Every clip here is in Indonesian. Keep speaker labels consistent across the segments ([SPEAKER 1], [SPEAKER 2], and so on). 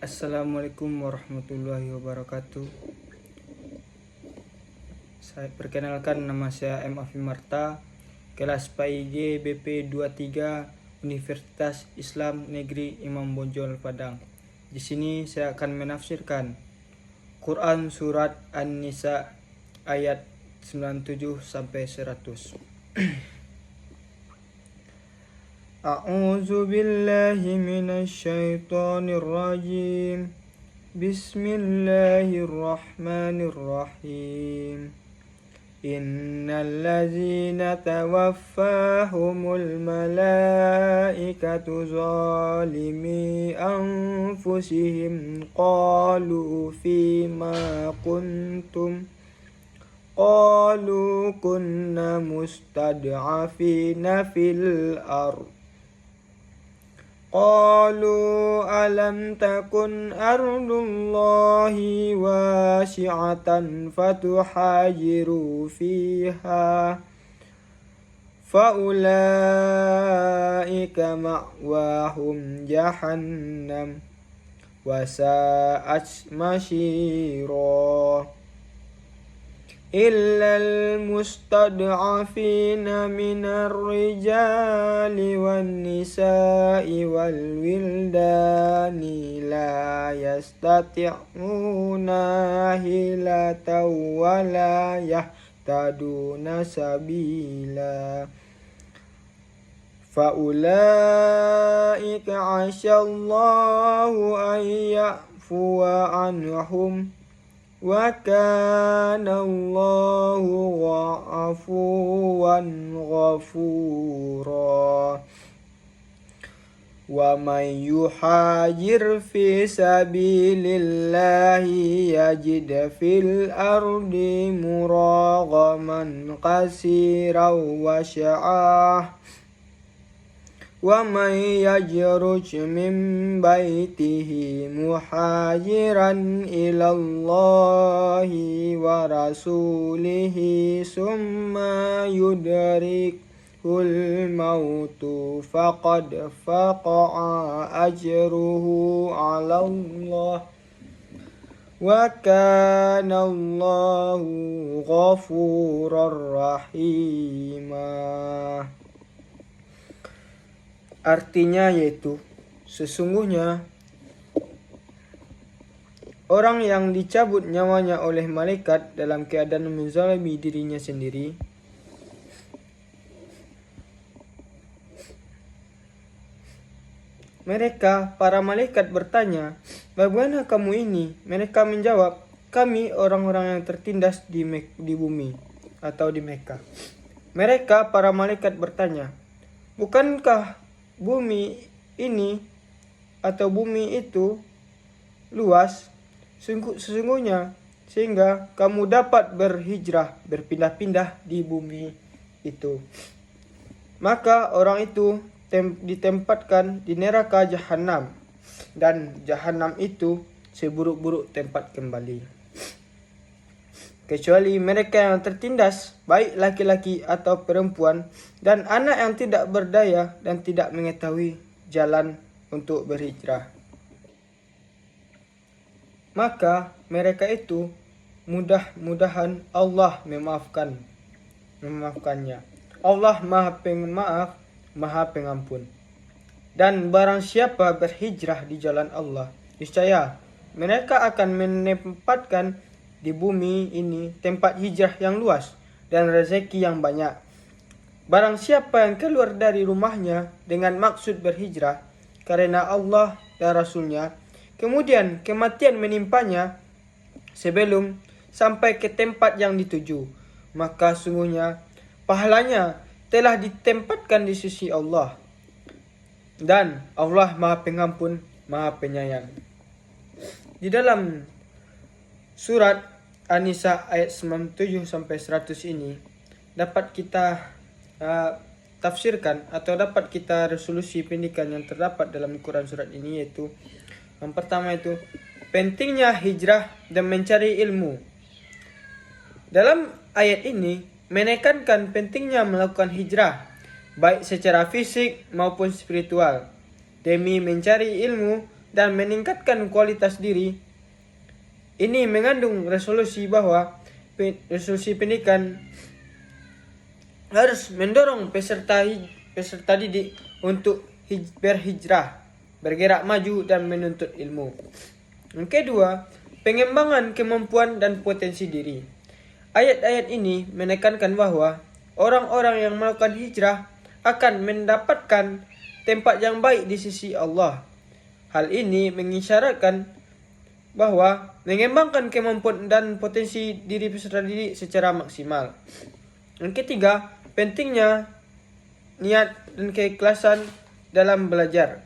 [SPEAKER 1] Assalamualaikum warahmatullahi wabarakatuh. Saya perkenalkan, nama saya M. Afi Marta, kelas PAIG BP 23 Universitas Islam Negeri Imam Bonjol Padang. Di sini saya akan menafsirkan Quran surat An-Nisa ayat 97 sampai 100. A'udzu billahi minasy syaithanir rajim. Bismillahirrahmanirrahim. Innal ladzina tawaffahumul malaikatu zalimi anfusihim qalu fima kuntum qalu kunna mustad'afina fil ardh qalu alam takun ardullahi wasi'atan fatuhajiru fiha faulaika ma'wahum jahannam wasa'at masira illal mustad'afina minar rijali wan nisa'i wal wildani la yastati'una hilatan wa la yahtaduna sabila faulaika 'asyallahu an ya'fuwa anhum wa kana Allahu afuwan ghafura wa man yuhajir fi sabilillahi yajid fil ardi muragaman qasiran wa sya'ah wa man yajruj min baitihi muhajiran ilallahi wa rasulihi summa yudrikul mautu faqad faqa'a ajruhu 'ala Allah wa kana Allahu ghafurar rahima. Artinya yaitu, sesungguhnya orang yang dicabut nyawanya oleh malaikat dalam keadaan menzalimi dirinya sendiri, mereka, para malaikat bertanya, "Bagaimana kamu ini?" Mereka menjawab, "Kami orang-orang yang tertindas di bumi atau di Mekah." Mereka, para malaikat bertanya, "Bukankah bumi ini atau bumi itu luas sesungguhnya sehingga kamu dapat berhijrah, berpindah-pindah di bumi itu?" Maka orang itu ditempatkan di neraka Jahannam, dan Jahannam itu seburuk-buruk tempat kembali. Kecuali mereka yang tertindas, baik laki-laki atau perempuan, dan anak yang tidak berdaya dan tidak mengetahui jalan untuk berhijrah. Maka mereka itu mudah-mudahan Allah memaafkannya. Allah Maha Pemaaf, Maha Pengampun. Dan barang siapa berhijrah di jalan Allah, niscaya mereka akan menempatkan di bumi ini tempat hijrah yang luas dan rezeki yang banyak. Barang siapa yang keluar dari rumahnya dengan maksud berhijrah karena Allah dan Rasulnya, kemudian kematian menimpanya sebelum sampai ke tempat yang dituju, maka sungguhnya pahalanya telah ditempatkan di sisi Allah, dan Allah Maha Pengampun, Maha Penyayang. Di dalam surat An-Nisa ayat 97 sampai 100 ini dapat kita tafsirkan atau dapat kita resolusi pendidikan yang terdapat dalam Quran surat ini, yaitu yang pertama itu pentingnya hijrah dan mencari ilmu. Dalam ayat ini menekankan pentingnya melakukan hijrah baik secara fisik maupun spiritual demi mencari ilmu dan meningkatkan kualitas diri. Ini mengandung resolusi bahwa resolusi pendidikan harus mendorong peserta didik untuk berhijrah, bergerak maju dan menuntut ilmu. Yang kedua, pengembangan kemampuan dan potensi diri. Ayat-ayat ini menekankan bahwa orang-orang yang melakukan hijrah akan mendapatkan tempat yang baik di sisi Allah. Hal ini mengisyaratkan bahwa mengembangkan kemampuan dan potensi diri peserta didik secara maksimal. Yang ketiga, pentingnya niat dan keikhlasan dalam belajar.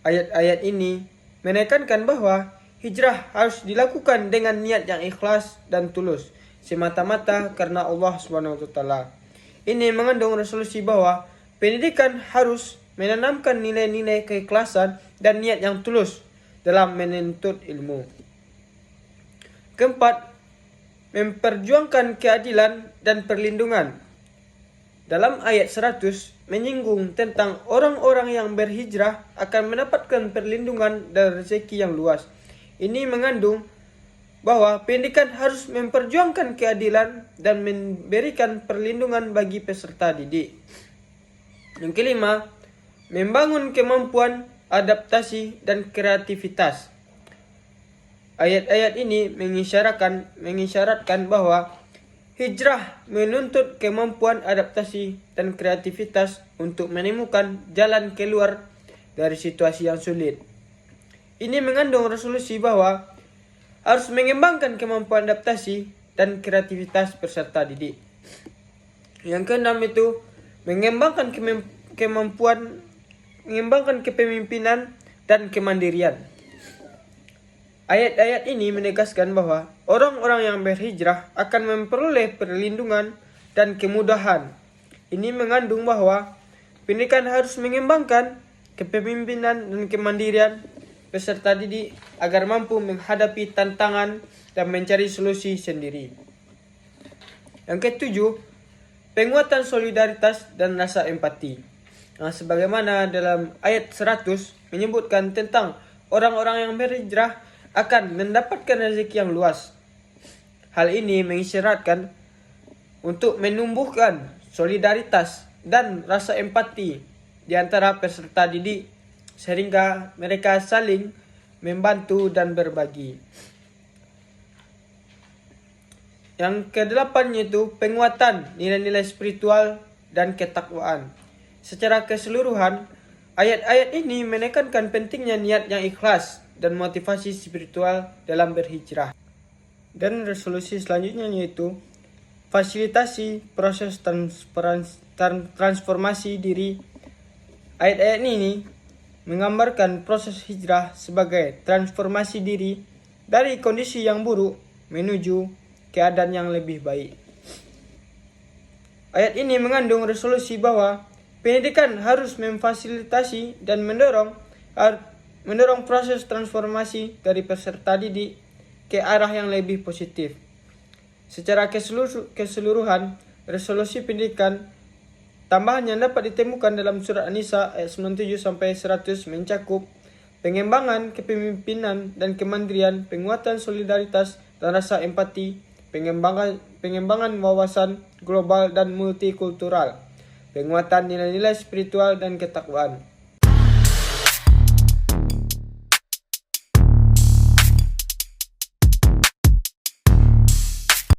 [SPEAKER 1] Ayat-ayat ini menekankan bahwa hijrah harus dilakukan dengan niat yang ikhlas dan tulus, semata-mata karena Allah SWT. Ini mengandung resolusi bahwa pendidikan harus menanamkan nilai-nilai keikhlasan dan niat yang tulus dalam menuntut ilmu. Keempat, memperjuangkan keadilan dan perlindungan. Dalam ayat 100 menyinggung tentang orang-orang yang berhijrah akan mendapatkan perlindungan dan rezeki yang luas. Ini mengandung bahwa pendidikan harus memperjuangkan keadilan dan memberikan perlindungan bagi peserta didik. Yang kelima, membangun kemampuan adaptasi dan kreativitas. Ayat-ayat ini mengisyaratkan bahwa hijrah menuntut kemampuan adaptasi dan kreativitas untuk menemukan jalan keluar dari situasi yang sulit. Ini mengandung resolusi bahwa harus mengembangkan kemampuan adaptasi dan kreativitas peserta didik. Yang keenam itu mengembangkan kepemimpinan dan kemandirian. Ayat-ayat ini menegaskan bahwa orang-orang yang berhijrah akan memperoleh perlindungan dan kemudahan. Ini mengandung bahwa pendidikan harus mengembangkan kepemimpinan dan kemandirian peserta didik agar mampu menghadapi tantangan dan mencari solusi sendiri. Yang ketujuh, penguatan solidaritas dan rasa empati. Sebagaimana dalam ayat 100 menyebutkan tentang orang-orang yang berhijrah akan mendapatkan rezeki yang luas. Hal ini mengisyaratkan untuk menumbuhkan solidaritas dan rasa empati di antara peserta didik sehingga mereka saling membantu dan berbagi. Yang kedelapan yaitu penguatan nilai-nilai spiritual dan ketakwaan. Secara keseluruhan, ayat-ayat ini menekankan pentingnya niat yang ikhlas dan motivasi spiritual dalam berhijrah. Dan resolusi selanjutnya yaitu fasilitasi proses transformasi diri. Ayat-ayat ini menggambarkan proses hijrah sebagai transformasi diri dari kondisi yang buruk menuju keadaan yang lebih baik. Ayat ini mengandung resolusi bahwa pendidikan harus memfasilitasi dan mendorong proses transformasi dari peserta didik ke arah yang lebih positif. Secara keseluruhan, resolusi pendidikan tambahan yang dapat ditemukan dalam surat An-Nisa ayat 97-100 mencakup pengembangan kepemimpinan dan kemandirian, penguatan solidaritas dan rasa empati, pengembangan wawasan global dan multikultural, penguatan nilai-nilai spiritual dan ketakwaan.